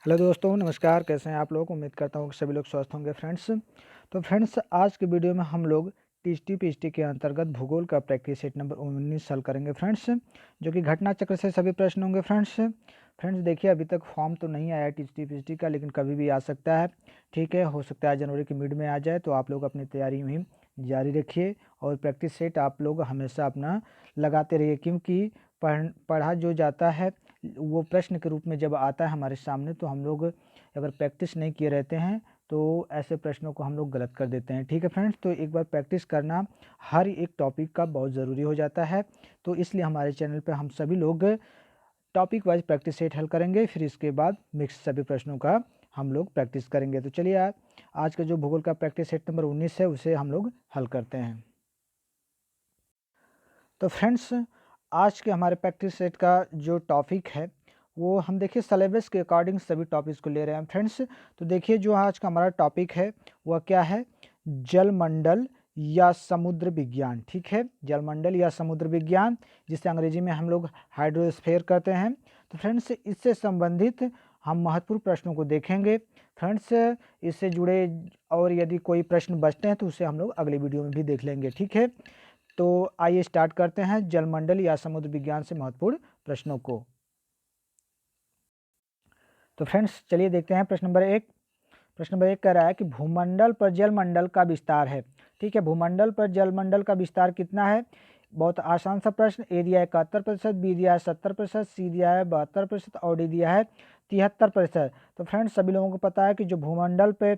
Hello दोस्तों, नमस्कार। कैसे हैं आप लोग? उम्मीद करता हूँ कि सभी लोग स्वस्थ होंगे फ्रेंड्स। तो फ्रेंड्स, आज के वीडियो में हम लोग टीएसटी पीएचटी के अंतर्गत भूगोल का प्रैक्टिस सेट नंबर 19 हल करेंगे फ्रेंड्स, जो कि घटना चक्र से सभी प्रश्न होंगे फ्रेंड्स। फ्रेंड्स देखिए, अभी तक फॉर्म तो नहीं आया है टीएसटी पीएचटी का, लेकिन कभी भी आ सकता है। ठीक है, हो सकता है जनवरी की मिड में आ जाए। तो आप लोग अपनी तैयारी में जारी रखिए और प्रैक्टिस सेट आप लोग हमेशा अपना लगाते रहिए, क्योंकि पढ़ा जो जाता है वो प्रश्न के रूप में जब आता है हमारे सामने, तो हम लोग अगर प्रैक्टिस नहीं किए रहते हैं तो ऐसे प्रश्नों को हम लोग गलत कर देते हैं। ठीक है फ्रेंड्स, तो एक बार प्रैक्टिस करना हर एक टॉपिक का बहुत ज़रूरी हो जाता है। तो इसलिए हमारे चैनल पे हम सभी लोग टॉपिक वाइज प्रैक्टिस सेट हल करेंगे, फिर इसके बाद मिक्स सभी प्रश्नों का हम लोग प्रैक्टिस करेंगे। तो चलिए आज का जो भूगोल का प्रैक्टिस सेट नंबर 19 है उसे हम लोग हल करते हैं। तो फ्रेंड्स, आज के हमारे प्रैक्टिस सेट का जो टॉपिक है वो हम देखिए सिलेबस के अकॉर्डिंग सभी टॉपिक्स को ले रहे हैं फ्रेंड्स। तो देखिए, जो आज का हमारा टॉपिक है वह क्या है? जलमंडल या समुद्र विज्ञान। ठीक है, जलमंडल या समुद्र विज्ञान, जिसे अंग्रेजी में हम लोग हाइड्रोस्फीयर कहते हैं। तो फ्रेंड्स, इससे संबंधित हम महत्वपूर्ण प्रश्नों को देखेंगे फ्रेंड्स। इससे जुड़े और यदि कोई प्रश्न बचते हैं तो उसे हम लोग अगले वीडियो में भी देख लेंगे। ठीक है, तो आइए स्टार्ट करते हैं जलमंडल या समुद्र विज्ञान से महत्वपूर्ण प्रश्नों को। तो फ्रेंड्स चलिए देखते हैं प्रश्न नंबर 1। प्रश्न नंबर 1 कह रहा है कि भूमंडल पर जलमंडल का विस्तार है। ठीक है, भूमंडल पर जलमंडल का विस्तार कितना है? बहुत आसान सा प्रश्न। ए दिया है 71%, बी दिया है 70%, सी दिया है 72% और डी दिया है 73%। तो फ्रेंड्स, सभी लोगों को पता है कि जो भूमंडल पे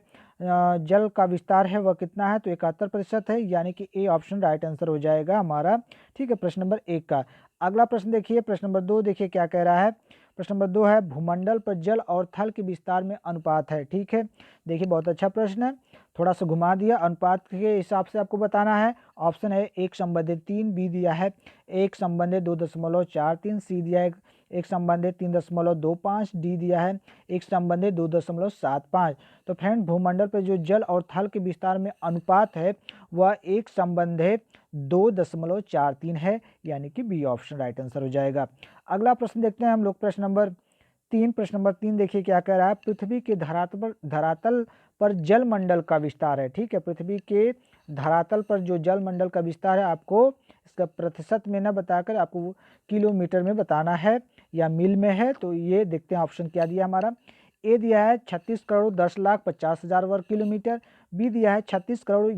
जल का विस्तार है वह कितना है? तो 71% है, यानी कि ए ऑप्शन राइट आंसर हो जाएगा हमारा। ठीक है, प्रश्न नंबर 1 का। अगला प्रश्न देखिए, प्रश्न नंबर 2 देखिए क्या कह रहा है। प्रश्न नंबर 2 है भूमंडल पर जल और थल के विस्तार में अनुपात है। ठीक है, देखिए बहुत अच्छा प्रश्न है, थोड़ा सा घुमा दिया। अनुपात के हिसाब से आपको बताना है। ऑप्शन है 1/3, बी दिया है 1/2.43, सी दिया है 1/3.25, डी दिया है 1/2.75। तो फ्रेंड, भूमंडल पर जो जल और थल के विस्तार में अनुपात है वह 1/2.43 है, यानी कि बी ऑप्शन राइट आंसर हो जाएगा। अगला प्रश्न देखते हैं हम लोग, प्रश्न नंबर 3। प्रश्न नंबर 3 देखिए क्या कह रहा है। पृथ्वी के धरातल पर जलमंडल का विस्तार है। ठीक है, पृथ्वी के धरातल पर जो जलमंडल का विस्तार है, आपको इसका प्रतिशत में न बताकर आपको किलोमीटर में बताना है या मील में है। तो ये देखते हैं ऑप्शन क्या दिया हमारा। ए दिया है 36,10,50,000 वर्ग किलोमीटर, बी दिया है 36 करोड़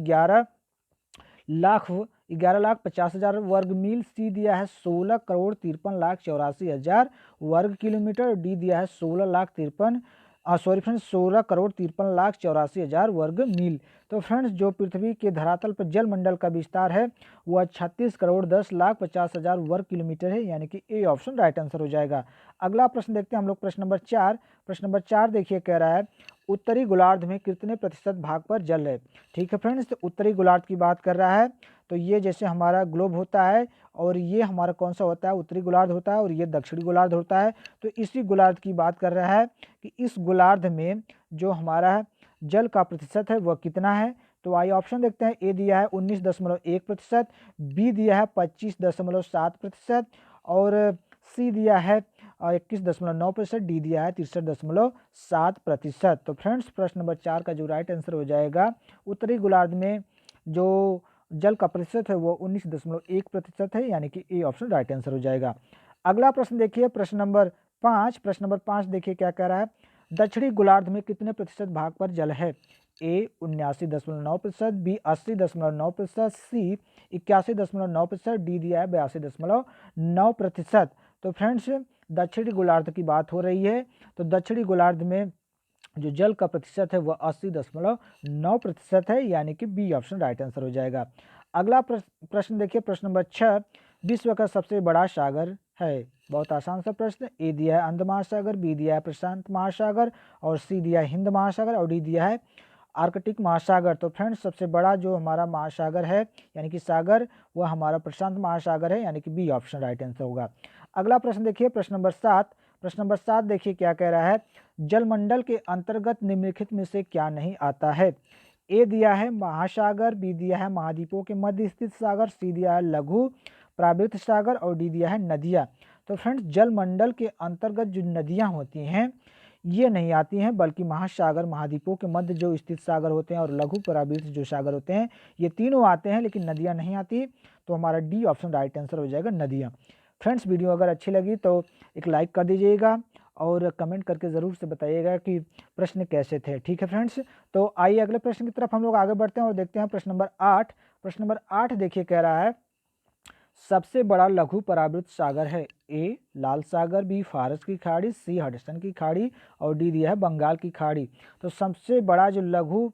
11,50,000 वर्ग मील, सी दिया है 16,53,84,000 वर्ग किलोमीटर, डी दिया है 16,53,84,000 वर्ग मील। तो फ्रेंड्स, जो पृथ्वी के धरातल पर जलमंडल का विस्तार है वह 36,10,50,000 वर्ग किलोमीटर है, यानी कि ए ऑप्शन राइट आंसर हो जाएगा। अगला प्रश्न देखते हैं हम लोग, प्रश्न नंबर 4। प्रश्न नंबर 4 देखिए कह रहा है उत्तरी गोलार्ध में कितने प्रतिशत भाग पर जल है। ठीक है फ्रेंड्स, तो उत्तरी गोलार्ध की बात कर रहा है। तो ये जैसे हमारा ग्लोब होता है और ये हमारा कौन सा होता है? उत्तरी गोलार्ध होता है, और ये दक्षिणी गोलार्ध होता है। तो इसी गोलार्ध की बात कर रहा है कि इस गोलार्ध में जो हमारा जल का प्रतिशत है वह कितना है। तो आइए ऑप्शन देखते हैं। ए दिया है 19.1%, बी दिया है 25.7%, और सी दिया है 21.9%, डी दिया है 63.7%। तो फ्रेंड्स, प्रश्न नंबर 4 का जो राइट आंसर हो जाएगा, उत्तरी गोलार्ध में जो जल का प्रतिशत है वो 19.1% है, यानी कि ए ऑप्शन राइट आंसर हो जाएगा। अगला प्रश्न देखिए, प्रश्न नंबर 5। प्रश्न नंबर 5 देखिए क्या कह रहा है। दक्षिणी गोलार्ध में कितने प्रतिशत भाग पर जल है? ए 79.9%, बी 80.9%, सी 81.9%, डी दिया है 82.9%। तो फ्रेंड्स, दक्षिणी गोलार्ध की बात हो रही है। तो दक्षिणी गोलार्ध में जो जल का प्रतिशत है वह 80.9% है, यानी कि बी ऑप्शन राइट आंसर हो जाएगा। अगला प्रश्न देखिए, प्रश्न नंबर 6। विश्व का सबसे बड़ा सागर है। बहुत आसान सा प्रश्न। ए दिया है अंध महासागर, बी दिया है प्रशांत महासागर, और सी दिया है हिंद महासागर, और डी दिया है आर्कटिक महासागर। तो फ्रेंड्स, सबसे बड़ा जो हमारा महासागर है यानी कि सागर, वह हमारा प्रशांत महासागर है, यानी कि बी ऑप्शन राइट आंसर होगा। अगला प्रश्न देखिए, प्रश्न नंबर 7। प्रश्न नंबर 7 देखिए क्या कह रहा है। जलमंडल के अंतर्गत निम्नलिखित में से क्या नहीं आता है? ए दिया है महासागर, बी दिया है महाद्वीपों के मध्य स्थित सागर, सी दिया है लघु प्रावृत सागर, और डी दिया है नदियाँ। तो फ्रेंड्स, जलमंडल के अंतर्गत जो नदियाँ होती हैं ये नहीं आती हैं, बल्कि महासागर महाद्वीपों के मध्य जो स्थित सागर होते हैं और लघु परावृत्त जो सागर होते हैं, ये तीनों आते हैं, लेकिन नदियाँ नहीं आती। तो हमारा डी ऑप्शन राइट आंसर हो जाएगा, नदियाँ। फ्रेंड्स, वीडियो अगर अच्छी लगी तो एक लाइक कर दीजिएगा और कमेंट करके ज़रूर से बताइएगा कि प्रश्न कैसे थे। ठीक है फ्रेंड्स, तो आइए अगले प्रश्न की तरफ हम लोग आगे बढ़ते हैं और देखते हैं प्रश्न नंबर 8। प्रश्न नंबर 8 देखिए कह रहा है, सबसे बड़ा लघु परावृत्त सागर है। ए लाल सागर, बी फारस की खाड़ी, सी हडसन की खाड़ी और डी दिया है बंगाल की खाड़ी। तो सबसे बड़ा जो लघु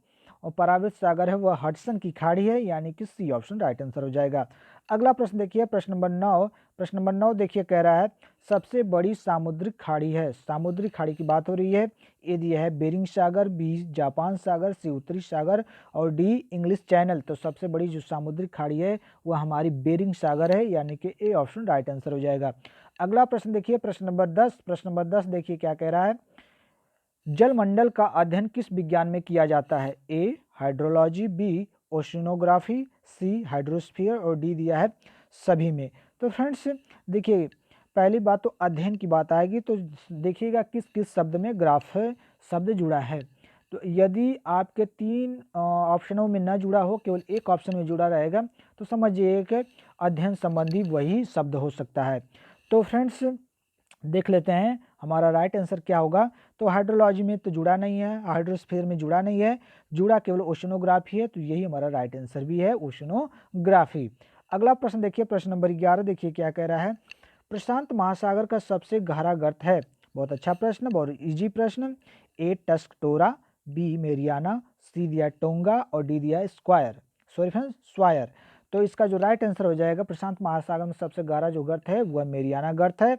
परावृत्त सागर है वह हडसन की खाड़ी है, यानी कि सी ऑप्शन राइट आंसर हो जाएगा। अगला प्रश्न देखिए, प्रश्न नंबर 9। प्रश्न नंबर 9 देखिए कह रहा है, सबसे बड़ी सामुद्रिक खाड़ी है। सामुद्रिक खाड़ी की बात हो रही है। ए दिया है बेरिंग सागर, बी जापान सागर, सी उत्तरी सागर और डी इंग्लिश चैनल। तो सबसे बड़ी जो सामुद्रिक खाड़ी है वह हमारी बेरिंग सागर है, यानी कि ए ऑप्शन राइट आंसर हो जाएगा। अगला प्रश्न देखिए, प्रश्न नंबर 10। प्रश्न नंबर 10 देखिए क्या कह रहा है, जलमंडल का अध्ययन किस विज्ञान में किया जाता है। ए हाइड्रोलॉजी, बी ओशिनोग्राफी, सी हाइड्रोस्फीयर और डी दिया है सभी में। तो फ्रेंड्स देखिए, पहली बात तो अध्ययन की बात आएगी, तो देखिएगा किस किस शब्द में ग्राफ शब्द जुड़ा है। तो यदि आपके 3 ऑप्शनों में न जुड़ा हो, केवल एक ऑप्शन में जुड़ा रहेगा, तो समझिए कि अध्ययन संबंधी वही शब्द हो सकता है। तो फ्रेंड्स देख लेते हैं हमारा राइट आंसर क्या होगा। तो हाइड्रोलॉजी में तो जुड़ा नहीं है, हाइड्रोस्फीयर में जुड़ा नहीं है, जुड़ा केवल ओशनोग्राफी है। तो यही हमारा राइट आंसर भी है, ओशनोग्राफी। अगला प्रश्न देखिए, प्रश्न नंबर 11 देखिए क्या कह रहा है, प्रशांत महासागर का सबसे गहरा गर्त है। बहुत अच्छा प्रश्न, बहुत इजी प्रश्न। ए टस्कटोरा, बी मेरियाना, सी दिया टोंगा और डी दिया स्क्वायर, सॉरी फ्रेंड्स स्वायर। तो इसका जो राइट आंसर हो जाएगा, प्रशांत महासागर में सबसे गहरा जो गर्त है वह मेरियाना गर्त है।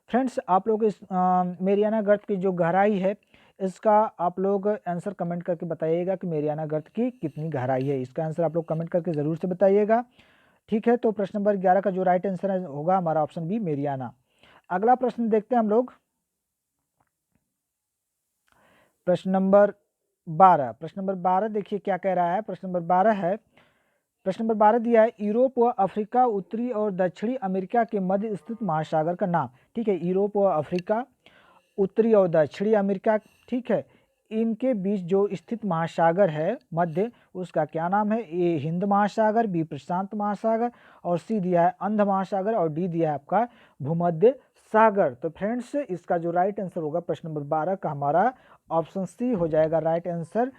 फ्रेंड्स आप लोग इस मेरियाना गर्त की जो गहराई है, इसका आप लोग आंसर कमेंट करके बताइएगा कि मेरियाना गर्त की कितनी गहराई है। इसका आंसर आप लोग कमेंट करके ज़रूर से बताइएगा। ठीक है, तो प्रश्न नंबर 11 का जो राइट आंसर होगा हमारा ऑप्शन बी मेरियाना। अगला प्रश्न देखते हैं हम लोग, प्रश्न नंबर 12। प्रश्न नंबर 12 देखिए क्या कह रहा है, प्रश्न नंबर 12 है, प्रश्न नंबर 12 दिया है, यूरोप व अफ्रीका, उत्तरी और दक्षिणी अमेरिका के मध्य स्थित महासागर का नाम। ठीक है, यूरोप व अफ्रीका, उत्तरी और दक्षिणी अमेरिका, ठीक है, इनके बीच जो स्थित महासागर है मध्य, उसका क्या नाम है। ए हिंद महासागर, बी प्रशांत महासागर और सी दिया है अंध महासागर और डी दिया है आपका भूमध्य सागर। तो फ्रेंड्स इसका जो राइट आंसर होगा प्रश्न नंबर 12 का हमारा ऑप्शन सी हो जाएगा राइट आंसर,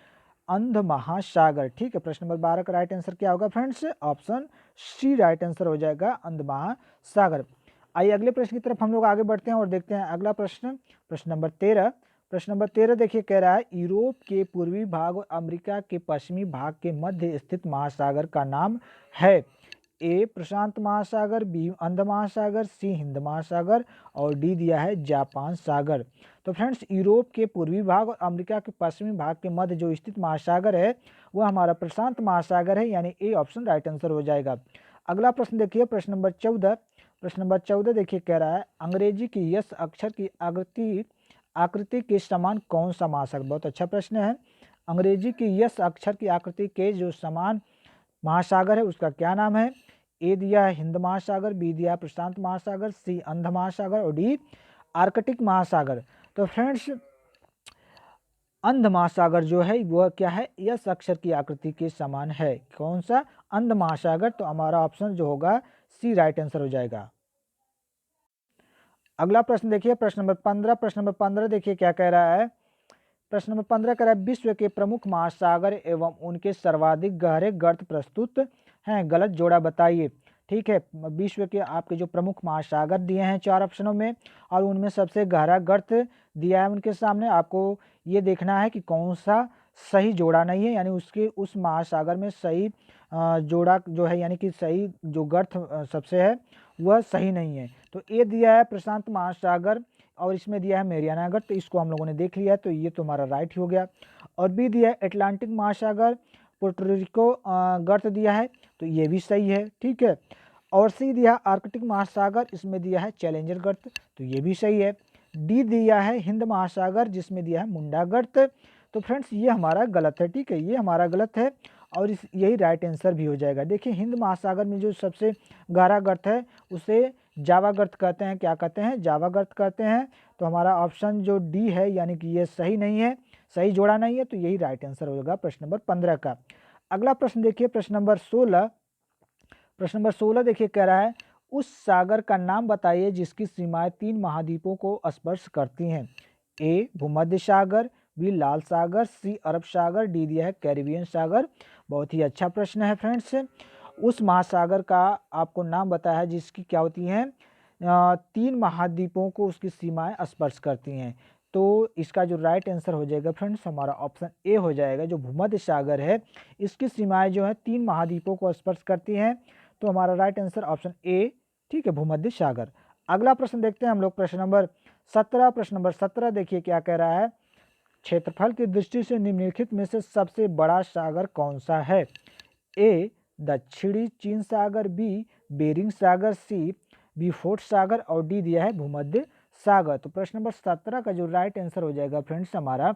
अंध महासागर। ठीक है, प्रश्न नंबर 12 का राइट आंसर क्या होगा friends, option C right answer हो जाएगा, अंध महासागर। आइए अगले प्रश्न की तरफ हम लोग आगे बढ़ते हैं और देखते हैं अगला प्रश्न, प्रश्न नंबर 13। प्रश्न नंबर 13 देखिए कह रहा है, यूरोप के पूर्वी भाग और अमेरिका के पश्चिमी भाग के मध्य स्थित महासागर का नाम है। ए प्रशांत महासागर, बी अंध महासागर, सी हिंद महासागर और डी दिया है जापान सागर। तो फ्रेंड्स यूरोप के पूर्वी भाग और अमेरिका के पश्चिमी भाग के मध्य जो स्थित महासागर है वह हमारा प्रशांत महासागर है, यानी ए ऑप्शन राइट आंसर हो जाएगा। अगला प्रश्न देखिए, प्रश्न नंबर 14। प्रश्न नंबर 14 देखिए कह रहा है, अंग्रेजी की यस अक्षर की आकृति के समान कौन सा महासागर। बहुत अच्छा प्रश्न है। अंग्रेजी की यस अक्षर की आकृति के जो समान महासागर है उसका क्या नाम है। ए दिया है हिंद महासागर, बी दिया है प्रशांत महासागर, सी अंध महासागर और डी आर्कटिक महासागर। तो फ्रेंड्स अंध महासागर जो है वह क्या है, यस अक्षर की आकृति के समान है। कौन सा, अंध महासागर। तो हमारा ऑप्शन जो होगा सी राइट आंसर हो जाएगा। अगला प्रश्न देखिए, प्रश्न नंबर 15। प्रश्न नंबर 15 देखिए क्या कह रहा है, प्रश्न नंबर 15 कह रहा है, विश्व के प्रमुख महासागर एवं उनके सर्वाधिक गहरे गर्त प्रस्तुत हैं, गलत जोड़ा बताइए। ठीक है, विश्व के आपके जो प्रमुख महासागर दिए हैं 4 ऑप्शनों में और उनमें सबसे गहरा गर्त दिया है उनके सामने। आपको ये देखना है कि कौन सा सही जोड़ा नहीं है, यानी उसके उस महासागर में सही जोड़ा जो है, यानी कि सही जो गर्त सबसे है वह सही नहीं है। तो ए दिया है प्रशांत महासागर और इसमें दिया है मेरियाना गर्त, तो इसको हम लोगों ने देख लिया है, तो ये तो हमारा राइट हो गया। और बी दिया है अटलांटिक महासागर, पोर्टोरिको गर्त दिया है, तो ये भी सही है। ठीक है, और सी दिया आर्कटिक महासागर, इसमें दिया है चैलेंजर गर्त, तो ये भी सही है। डी दिया है हिंद महासागर जिसमें दिया है मुंडा गर्त। तो फ्रेंड्स ये हमारा गलत है। ठीक है, ये हमारा गलत है और यही राइट आंसर भी हो जाएगा। देखिए हिंद महासागर में जो सबसे गहरा गर्त है उसे जावा गर्त कहते हैं, क्या कहते हैं, जावा गर्त कहते हैं। तो हमारा ऑप्शन जो डी है यानी कि ये सही नहीं है, सही जोड़ा नहीं है, तो यही राइट आंसर होगा प्रश्न नंबर 15 का। अगला प्रश्न देखिए प्रश्न नंबर 16। प्रश्न नंबर 16 देखिए कह रहा है उस सागर का नाम बताइए जिसकी सीमाएं 3 महाद्वीपों को स्पर्श करती हैं। ए भूमध्य सागर, बी लाल सागर, सी अरब सागर, डी दिया है कैरिबियन सागर। बहुत ही अच्छा प्रश्न है फ्रेंड्स। उस महासागर का आपको नाम बताया है जिसकी क्या होती हैं 3 महाद्वीपों को उसकी सीमाएं स्पर्श करती हैं। तो इसका जो राइट आंसर हो जाएगा फ्रेंड्स हमारा ऑप्शन ए हो जाएगा। जो भूमध्य सागर है इसकी सीमाएं जो है 3 महाद्वीपों को स्पर्श करती हैं। तो हमारा राइट आंसर ऑप्शन ए, ठीक है, भूमध्य सागर। अगला प्रश्न देखते हैं हम लोग प्रश्न नंबर 17। प्रश्न नंबर 17 देखिए क्या कह रहा है, क्षेत्रफल की दृष्टि से निम्नलिखित में से सबसे बड़ा सागर कौन सा है। ए दक्षिणी चीन सागर, बी बेरिंग सागर, सी बिफोर्ट सागर और डी दिया है भूमध्य सागर। तो प्रश्न नंबर 17 का जो राइट आंसर हो जाएगा फ्रेंड्स हमारा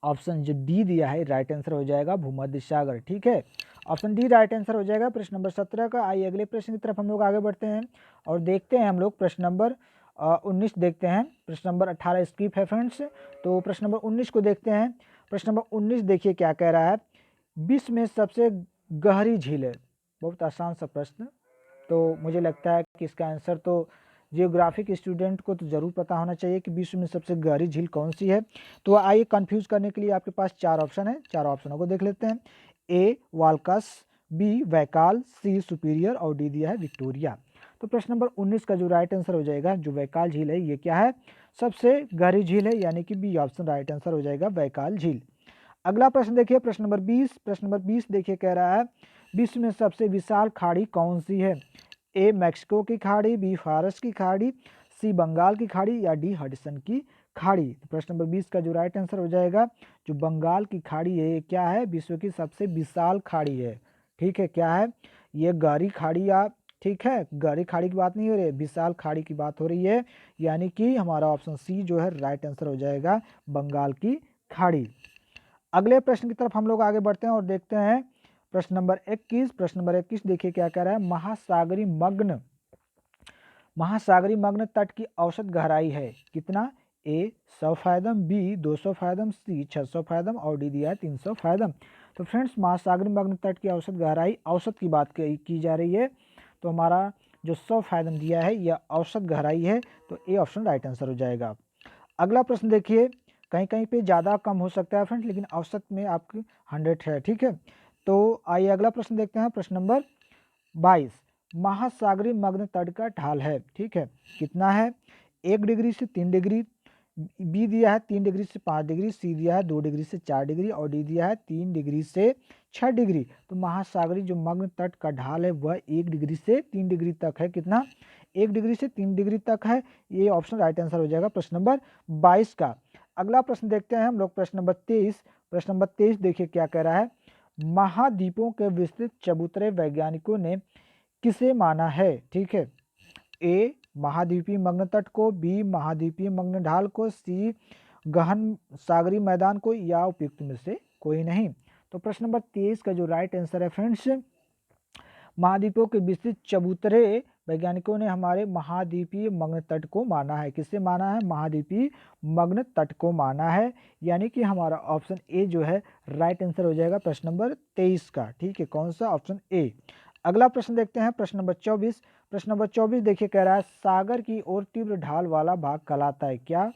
ऑप्शन जो डी दिया है राइट आंसर हो जाएगा भूमध्य सागर। ठीक है, ऑप्शन डी राइट आंसर हो जाएगा प्रश्न नंबर 17 का। आइए अगले प्रश्न की तरफ हम लोग आगे बढ़ते हैं और देखते हैं हम लोग प्रश्न नंबर 19 देखते हैं। प्रश्न नंबर 18 स्किप है फ्रेंड्स, तो प्रश्न नंबर 19 को देखते हैं। प्रश्न नंबर 19 देखिए क्या कह रहा है, विश्व में सबसे गहरी झील है। बहुत आसान सा प्रश्न, तो मुझे लगता है कि इसका आंसर तो जियोग्राफी के स्टूडेंट को तो ज़रूर पता होना चाहिए कि विश्व में सबसे गहरी झील कौन सी है। तो आइए कंफ्यूज करने के लिए आपके पास 4 ऑप्शन है, 4 ऑप्शनों को देख लेते हैं। ए वाल्कस, बी वैकाल, सी सुपीरियर और डी दिया है विक्टोरिया। तो प्रश्न नंबर 19 का जो राइट आंसर हो जाएगा, जो वैकाल झील है ये क्या है, सबसे गहरी झील है, यानी कि बी ऑप्शन राइट आंसर हो जाएगा वैकाल झील। अगला प्रश्न देखिए प्रश्न नंबर 20। प्रश्न नंबर 20 देखिए कह रहा है विश्व में सबसे विशाल खाड़ी कौन सी है। ए मैक्सिको की खाड़ी, बी फारस की खाड़ी, सी बंगाल की खाड़ी या डी हडसन की खाड़ी। तो प्रश्न नंबर 20 का जो राइट आंसर हो जाएगा जो बंगाल की खाड़ी है, ये क्या है, विश्व की सबसे विशाल खाड़ी है। ठीक है, क्या है ये, गहरी खाड़ी या, ठीक है, गहरी खाड़ी की बात नहीं हो रही है, विशाल खाड़ी की बात हो रही है, यानी कि हमारा ऑप्शन सी जो है राइट आंसर हो जाएगा बंगाल की खाड़ी। अगले प्रश्न की तरफ हम लोग आगे बढ़ते हैं और देखते हैं प्रश्न नंबर 21। प्रश्न नंबर 21 देखिए क्या कह रहा है, महासागरी मग्न तट की औसत गहराई है कितना। ए 100 फैदम, बी 200 फैदम, सी 600 फैदम और डी दिया है 300 फैदम। तो फ्रेंड्स महासागरी मग्न तट की औसत गहराई, औसत की बात की जा रही है, तो हमारा जो 100 फैदम दिया है यह औसत गहराई है, तो ए ऑप्शन राइट आंसर हो जाएगा। अगला प्रश्न देखिए, कहीं कहीं पे ज़्यादा कम हो सकता है फ्रेंड्स, लेकिन औसत में आपकी 100 है। ठीक है, तो आइए अगला प्रश्न देखते हैं। प्रश्न नंबर 22, महासागरीय मग्न तट का ढाल है, ठीक है, कितना है। 1 डिग्री से 3 डिग्री, बी दिया है 3 डिग्री से 5 डिग्री, सी दिया है 2 डिग्री से 4 डिग्री और डी दिया है 3 डिग्री से 6 डिग्री। तो महासागरीय जो मग्न तट का ढाल है वह 1 डिग्री से 3 डिग्री तक है। कितना, 1 डिग्री से 3 डिग्री तक है। ये ऑप्शन राइट आंसर हो जाएगा प्रश्न नंबर 22 का। अगला प्रश्न देखते हैं हम लोग प्रश्न नंबर 23। प्रश्न नंबर 23 देखिए क्या कह रहा है, महाद्वीपों के विस्तृत चबूतरे वैज्ञानिकों ने किसे माना है। ठीक है, ए महाद्वीपीय मग्न तट को, बी महाद्वीपीय मग्न ढाल को, सी गहन सागरी मैदान को या उपयुक्त में से कोई नहीं। तो प्रश्न नंबर 23 का जो राइट आंसर है फ्रेंड्स, महाद्वीपों के विस्तृत चबूतरे वैज्ञानिकों ने हमारे महाद्वीपीय मग्न तट को माना है। किससे माना है, महाद्वीपीय मग्न तट को माना है, यानी कि हमारा ऑप्शन ए जो है राइट आंसर हो जाएगा प्रश्न नंबर 23 का। ठीक है, कौन सा, ऑप्शन ए। अगला प्रश्न देखते हैं प्रश्न नंबर 24। प्रश्न नंबर 24 देखिए कह रहा है सागर की ओर तीव्र ढाल वाला भाग कहलाता है क्या।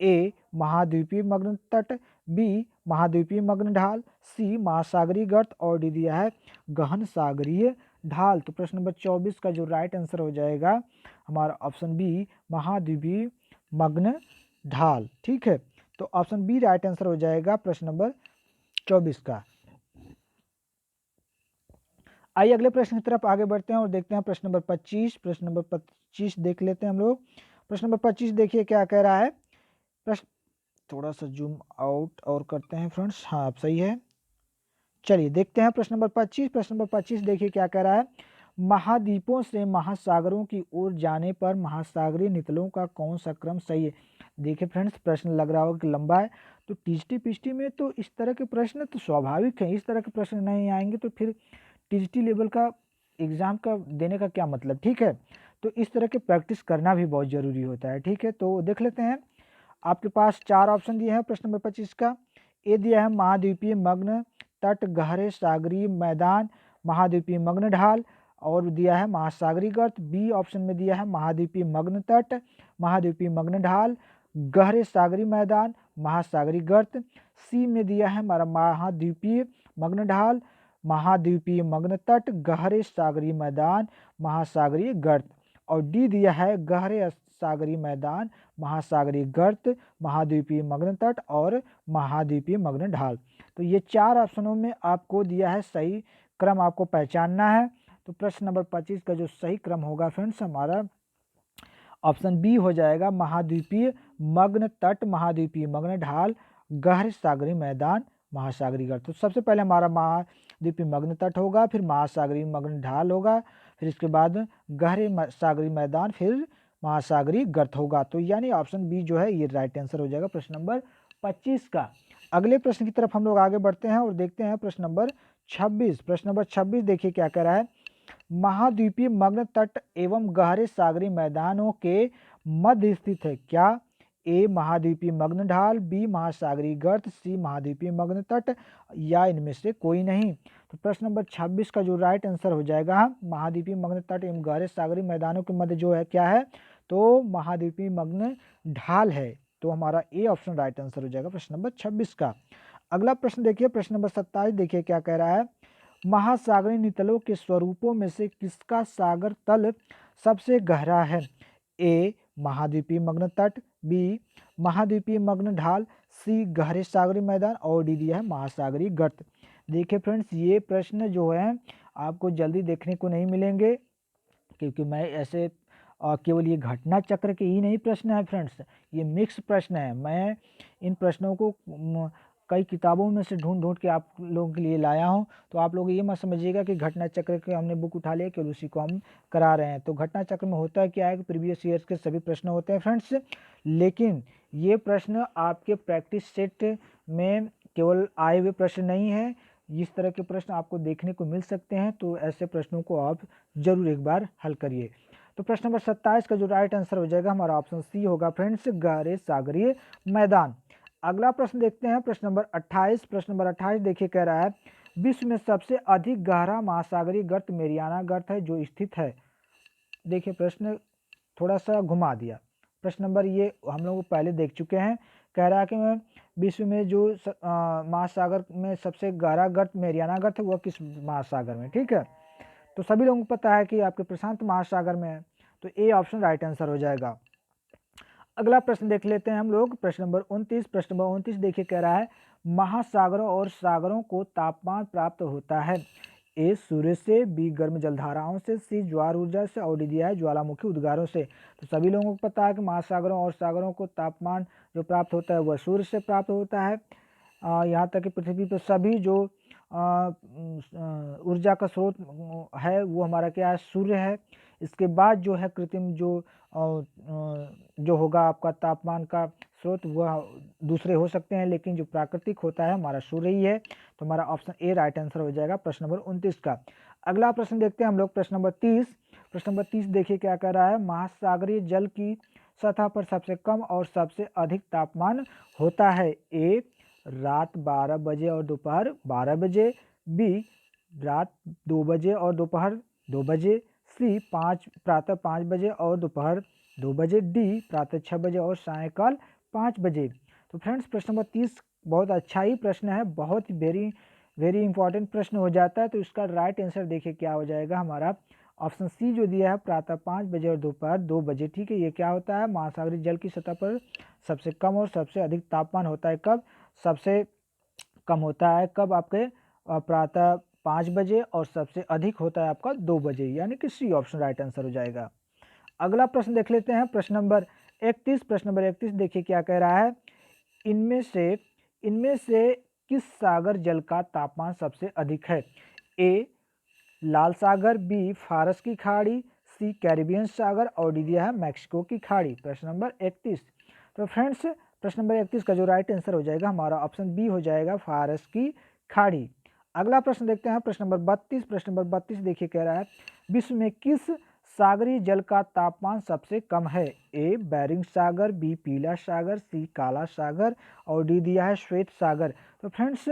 ए महाद्वीपीय मग्न तट, बी महाद्वीपीय मग्न ढाल, सी महासागरीय गर्त और डी दिया है गहन सागरीय ढाल। तो प्रश्न नंबर 24 का जो राइट आंसर हो जाएगा हमारा ऑप्शन बी महाद्वीपीय मग्न ढाल। ठीक है, तो ऑप्शन बी राइट आंसर हो जाएगा प्रश्न नंबर 24 का। आइए अगले प्रश्न की तरफ आगे बढ़ते हैं और देखते हैं प्रश्न नंबर 25। प्रश्न नंबर 25 देख लेते हैं हम लोग। प्रश्न नंबर 25 देखिए क्या कह रहा है, प्रश्न थोड़ा सा जूम आउट और करते हैं फ्रेंड्स, हाँ आप सही है। चलिए देखते हैं प्रश्न नंबर 25। प्रश्न नंबर 25 देखिए क्या कह रहा है, महाद्वीपों से महासागरों की ओर जाने पर महासागरीय नितलों का कौन सा क्रम सही है। देखिए फ्रेंड्स, प्रश्न लग रहा होगा कि लंबा है, तो टीजीटी पीजीटी में तो इस तरह के प्रश्न तो स्वाभाविक है, इस तरह के प्रश्न नहीं आएंगे तो फिर टीजीटी लेवल का एग्जाम का देने का क्या मतलब। ठीक है, तो इस तरह की प्रैक्टिस करना भी बहुत ज़रूरी होता है। ठीक है, तो देख लेते हैं। आपके पास 4 ऑप्शन दिए हैं प्रश्न नंबर 25 का। ए दिया है महाद्वीपीय मग्न तट, गहरे सागरीय मैदान, महाद्वीपीय मग्न ढाल, और दिया है महासागरीय गर्त। बी ऑप्शन में दिया है महाद्वीपीय मग्न तट, महाद्वीपीय मग्न ढाल, गहरे सागरीय मैदान, महासागरीय गर्त। सी में दिया है हमारा महाद्वीपीय मग्न ढाल, महाद्वीपीय मग्न तट, गहरे सागरीय मैदान, महासागरीय गर्त। और डी दिया है गहरे सागरीय मैदान, महासागरीय गर्त, महाद्वीपीय मग्न तट और महाद्वीपीय मग्न ढाल। तो ये 4 ऑप्शनों में आपको दिया है, सही क्रम आपको पहचानना है। तो प्रश्न नंबर 25 का जो सही क्रम होगा फ्रेंड्स हमारा ऑप्शन बी हो जाएगा, महाद्वीपीय मग्न तट, महाद्वीपीय मग्न ढाल, गहरे सागरीय मैदान, महासागरीय गर्त। तो सबसे पहले हमारा महाद्वीपीय मग्न तट होगा, फिर महासागरीय मग्न ढाल होगा, फिर इसके बाद गहरे सागरीय मैदान, फिर महासागरीय गर्त होगा। तो यानी ऑप्शन बी जो है ये राइट आंसर हो जाएगा प्रश्न नंबर 25 का। अगले प्रश्न की तरफ हम लोग आगे बढ़ते हैं और देखते हैं प्रश्न नंबर 26। प्रश्न नंबर 26 देखिए क्या कह रहा है, महाद्वीपीय मग्न तट एवं गहरे सागरीय मैदानों के मध्य स्थित है क्या? ए महाद्वीपीय मग्न ढाल, बी महासागरीय गर्त, सी महाद्वीपीय मग्न तट, या इनमें से कोई नहीं। तो प्रश्न नंबर 26 का जो राइट आंसर हो जाएगा, महाद्वीपीय मग्न तट एवं गहरे सागरीय मैदानों के मध्य जो है क्या है, तो महाद्वीपीय मग्न ढाल है। तो हमारा ए ऑप्शन राइट आंसर हो जाएगा प्रश्न नंबर 26 का। अगला प्रश्न देखिए, प्रश्न नंबर 27 देखिए क्या कह रहा है, महासागरीय नितलों के स्वरूपों में से किसका सागर तल सबसे गहरा है? ए महाद्वीपीय मग्न तट, बी महाद्वीपीय मग्न ढाल, सी गहरे सागरीय मैदान, और डी दिया है महासागरीय गर्त। देखिए फ्रेंड्स, ये प्रश्न जो है आपको जल्दी देखने को नहीं मिलेंगे, क्योंकि मैं ऐसे केवल ये घटना चक्र के ही नहीं प्रश्न है फ्रेंड्स, ये मिक्स प्रश्न है। मैं इन प्रश्नों को कई किताबों में से ढूंढ ढूंढ के आप लोगों के लिए लाया हूं। तो आप लोग ये मत समझिएगा कि घटना चक्र के हमने बुक उठा लिया केवल उसी को हम करा रहे हैं। तो घटना चक्र में होता है क्या है कि प्रीवियस ईयर्स के सभी प्रश्न होते हैं फ्रेंड्स, लेकिन ये प्रश्न आपके प्रैक्टिस सेट में केवल आए हुए प्रश्न नहीं है। इस तरह के प्रश्न आपको देखने को मिल सकते हैं, तो ऐसे प्रश्नों को आप जरूर एक बार हल करिए। तो प्रश्न नंबर 27 का जो राइट आंसर हो जाएगा हमारा ऑप्शन सी होगा फ्रेंड्स, गहरे सागरीय मैदान। अगला प्रश्न देखते हैं, प्रश्न नंबर 28। प्रश्न नंबर 28 देखिए कह रहा है, विश्व में सबसे अधिक गहरा महासागरीय गर्त मेरियाना गर्त है जो स्थित है। देखिए प्रश्न थोड़ा सा घुमा दिया। प्रश्न नंबर ये हम लोग पहले देख चुके हैं। कह रहा है कि विश्व में जो महासागर में सबसे गहरा गर्त मेरियाना गर्त है वह किस महासागर में, ठीक है। तो सभी लोगों को पता है कि आपके प्रशांत महासागर में है, तो ए ऑप्शन राइट आंसर हो जाएगा। अगला प्रश्न देख लेते हैं हम लोग, प्रश्न नंबर 29। प्रश्न नंबर 29 देखिए कह रहा है, महासागरों और सागरों को तापमान प्राप्त होता है? ए सूर्य से, बी गर्म जलधाराओं से, सी ज्वार ऊर्जा से, और डी दिया है ज्वालामुखी उद्गारों से। तो सभी लोगों को पता है कि महासागरों और सागरों को तापमान जो प्राप्त होता है वह सूर्य से प्राप्त होता है। यहाँ तक कि पृथ्वी पर सभी जो ऊर्जा का स्रोत है वो हमारा क्या है, सूर्य है। इसके बाद जो है कृत्रिम जो होगा आपका तापमान का स्रोत वह दूसरे हो सकते हैं, लेकिन जो प्राकृतिक होता है हमारा सूर्य ही है। तो हमारा ऑप्शन ए राइट आंसर हो जाएगा प्रश्न नंबर 29 का। अगला प्रश्न देखते हैं हम लोग, प्रश्न नंबर 30। प्रश्न नंबर 30 देखिए क्या कह रहा है, महासागरीय जल की सतह पर सबसे कम और सबसे अधिक तापमान होता है? ए रात 12 बजे और दोपहर 12 बजे, बी रात 2 बजे और दोपहर 2 बजे, सी प्रातः 5 बजे और दोपहर 2 बजे, डी प्रातः 6 बजे और सायंकाल 5 बजे। तो फ्रेंड्स प्रश्न नंबर 30 बहुत अच्छा ही प्रश्न है, बहुत ही वेरी इंपॉर्टेंट प्रश्न हो जाता है। तो इसका राइट आंसर देखिए क्या हो जाएगा हमारा ऑप्शन सी जो दिया है, प्रातः 5 बजे और दोपहर 2 बजे, ठीक है। ये क्या होता है, महासागरीय जल की सतह पर सबसे कम और सबसे अधिक तापमान होता है कब? सबसे कम होता है कब आपके प्रातः 5 बजे और सबसे अधिक होता है आपका 2 बजे, यानी कि सी ऑप्शन राइट आंसर हो जाएगा। अगला प्रश्न देख लेते हैं, प्रश्न नंबर 31। प्रश्न नंबर 31 देखिए क्या कह रहा है, इनमें से किस सागर जल का तापमान सबसे अधिक है? ए लाल सागर, बी फारस की खाड़ी, सी कैरिबियन सागर, और डी दिया है मैक्सिको की खाड़ी। प्रश्न नंबर 31। तो फ्रेंड्स प्रश्न नंबर 31 का जो राइट आंसर हो जाएगा हमारा ऑप्शन बी हो जाएगा, फारस की खाड़ी। अगला प्रश्न देखते हैं, प्रश्न नंबर 32। प्रश्न नंबर 32 देखिए कह रहा है, विश्व में किस सागरी जल का तापमान सबसे कम है? ए बैरिंग सागर, बी पीला सागर, सी काला सागर और डी दिया है श्वेत सागर। तो फ्रेंड्स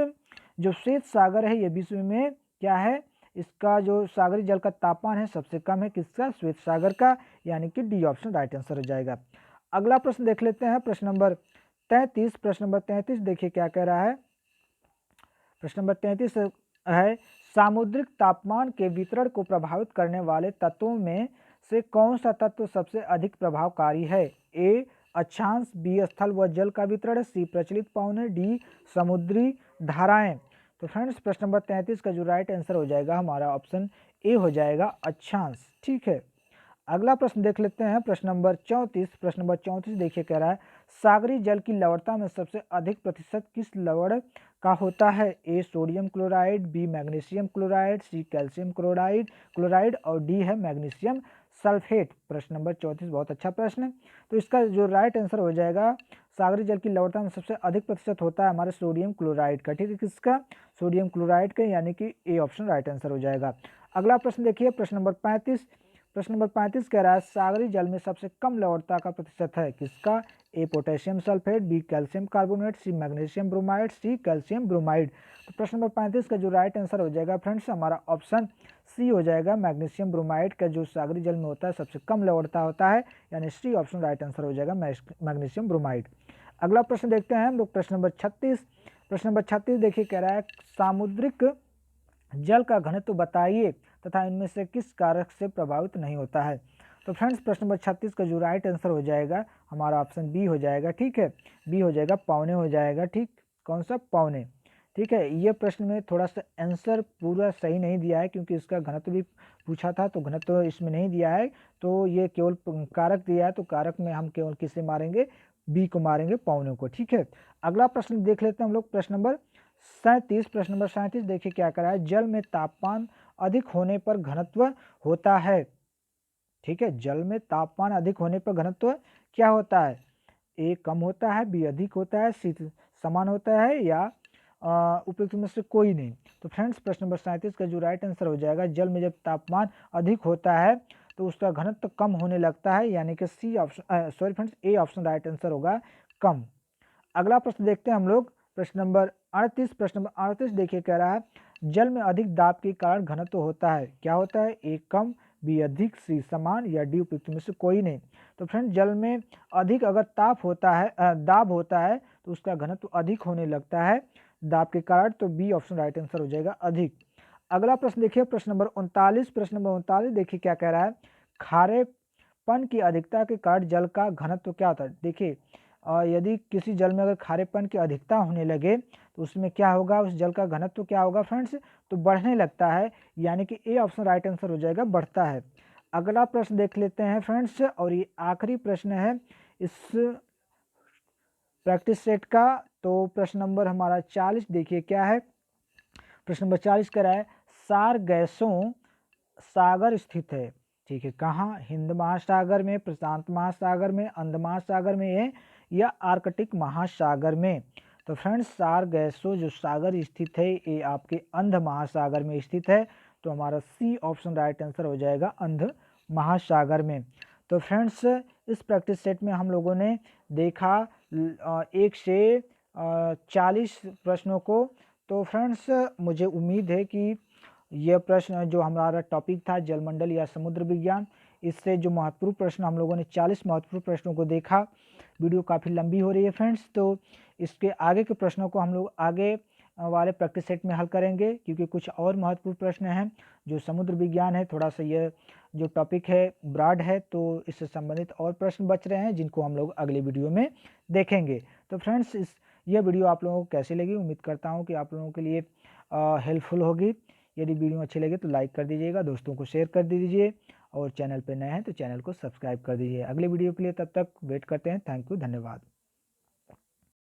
जो श्वेत सागर है ये विश्व में क्या है, इसका जो सागरी जल का तापमान है सबसे कम है, किसका? श्वेत सागर का, यानी कि डी ऑप्शन राइट आंसर हो जाएगा। अगला प्रश्न देख लेते हैं, प्रश्न नंबर 33। प्रश्न नंबर 33 देखिए क्या कह रहा है। प्रश्न नंबर 33 है, सामुद्रिक तापमान के वितरण को प्रभावित करने वाले तत्वों में से कौन सा तत्व सबसे अधिक प्रभावकारी है? ए अक्षांश, बी स्थल व जल का वितरण, सी प्रचलित पवनें, डी समुद्री धाराएं। तो फ्रेंड्स प्रश्न नंबर 33 का जो राइट आंसर हो जाएगा हमारा ऑप्शन ए हो जाएगा, अक्षांश। ठीक है, अगला प्रश्न देख लेते हैं, प्रश्न नंबर 34। प्रश्न नंबर 34 देखिए कह रहा है, सागरी जल की लवणता में सबसे अधिक प्रतिशत किस लवण का होता है? A sodium chloride, B magnesium chloride, C calcium chloride और डी है मैग्नीशियम सल्फेट। प्रश्न नंबर 34 बहुत अच्छा प्रश्न है। तो इसका जो राइट आंसर हो जाएगा, सागरी जल की लवणता में सबसे अधिक प्रतिशत होता है हमारे सोडियम क्लोराइड का। ठीक है, किसका? सोडियम क्लोराइड का, यानी कि ए ऑप्शन राइट आंसर हो जाएगा। अगला प्रश्न देखिए, प्रश्न नंबर 35। प्रश्न नंबर 35 कह रहा है, सागरी जल में सबसे कम लवणता का प्रतिशत है, किसका? A potassium sulphate, B calcium carbonate, C magnesium bromide, C calcium bromide. तो प्रश्न नंबर 35 का जो राइट आंसर हो जाएगा फ्रेंड्स हमारा ऑप्शन सी हो जाएगा, मैग्नीशियम ब्रोमाइड का जो सागरी जल में होता है सबसे कम लवणता होता है, यानी सी ऑप्शन राइट आंसर हो जाएगा, मैग्नीशियम ब्रोमाइड। अगला प्रश्न देखते हैं हम लोग, प्रश्न नंबर 36। प्रश्न नंबर 36 देखिए कह रहा है, सामुद्रिक जल का घनत्व बताइए तथा इनमें से किस कारक से प्रभावित नहीं होता है? तो फ्रेंड्स प्रश्न नंबर 36 का जो राइट आंसर हो जाएगा हमारा ऑप्शन बी हो जाएगा। ठीक है, बी हो जाएगा, पौने हो जाएगा। ठीक, कौन सा? पौने। ठीक है, ये प्रश्न में थोड़ा सा आंसर पूरा सही नहीं दिया है, क्योंकि इसका घनत्व भी पूछा था तो घनत्व इसमें नहीं दिया है, तो ये केवल कारक दिया है, तो कारक में हम केवल किसे मारेंगे? बी को मारेंगे, पौने को। ठीक है, अगला प्रश्न देख लेते हैं हम लोग, प्रश्न नंबर 37। प्रश्न नंबर 37 देखिए क्या करा है, जल में तापमान अधिक होने पर घनत्व होता है। ठीक है, जल में तापमान अधिक होने पर घनत्व क्या होता है? ए कम होता है, बी अधिक होता है, सी समान होता है, या उपयुक्त में से कोई नहीं। तो फ्रेंड्स प्रश्न नंबर 37 का जो राइट आंसर हो जाएगा, जल में जब तापमान अधिक होता है तो उसका घनत्व कम होने लगता है, यानी कि C option sorry friends A option right answer होगा, कम। अगला प्रश्न देखते हैं हम लोग, प्रश्न नंबर 38। प्रश्न नंबर 38 देखिए कह रहा है, जल में अधिक दाब के कारण घनत्व होता है, क्या होता है? ए कम, बी अधिक, सी समान, या डी उपयुक्त में से कोई नहीं। तो फ्रेंड जल में अधिक अगर ताप होता है दाब होता है तो उसका घनत्व अधिक होने लगता है दाब के कारण, तो बी ऑप्शन राइट आंसर हो जाएगा, अधिक। अगला प्रश्न देखिए, प्रश्न नंबर 39। प्रश्न नंबर 39 देखिए क्या कह रहा है, खारेपन की अधिकता के कारण जल का घनत्व क्या होता है? देखिए यदि किसी जल में अगर खारेपन की अधिकता होने लगे तो उसमें क्या होगा, उस जल का घनत्व क्या होगा फ्रेंड्स? तो बढ़ने लगता है, यानी कि ए ऑप्शन राइट आंसर हो जाएगा, बढ़ता है। अगला प्रश्न देख लेते हैं फ्रेंड्स, और ये आखिरी प्रश्न है इस प्रैक्टिस सेट का। तो प्रश्न नंबर हमारा 40 देखिए क्या है, प्रश्न नंबर 40 कह रहा है, सार गैसों सागर स्थित है। ठीक है, कहाँ? हिंद महासागर में, प्रशांत महासागर में, अंध महासागर में है, या आर्कटिक महासागर में? तो फ्रेंड्स सार गैसों जो सागर स्थित है ये आपके अंध महासागर में स्थित है, तो हमारा सी ऑप्शन राइट आंसर हो जाएगा, अंध महासागर में। तो फ्रेंड्स इस प्रैक्टिस सेट में हम लोगों ने देखा 1 से 40 प्रश्नों को। तो फ्रेंड्स मुझे उम्मीद है कि यह प्रश्न जो हमारा टॉपिक था जलमंडल या समुद्र विज्ञान, इससे जो महत्वपूर्ण प्रश्न हम लोगों ने 40 महत्वपूर्ण प्रश्नों को देखा। वीडियो काफ़ी लंबी हो रही है फ्रेंड्स, तो इसके आगे के प्रश्नों को हम लोग आगे वाले प्रैक्टिस सेट में हल करेंगे, क्योंकि कुछ और महत्वपूर्ण प्रश्न हैं जो समुद्र विज्ञान है, थोड़ा सा यह जो टॉपिक है ब्रॉड है, तो इससे संबंधित और प्रश्न बच रहे हैं जिनको हम लोग अगले वीडियो में देखेंगे। तो फ्रेंड्स यह वीडियो आप लोगों को कैसी लगी? उम्मीद करता हूँ कि आप लोगों के लिए हेल्पफुल होगी। यदि वीडियो अच्छी लगे तो लाइक कर दीजिएगा, दोस्तों को शेयर कर दीजिए, और चैनल पे नए हैं तो चैनल को सब्सक्राइब कर दीजिए। अगले वीडियो के लिए तब तक वेट करते हैं। थैंक यू, धन्यवाद।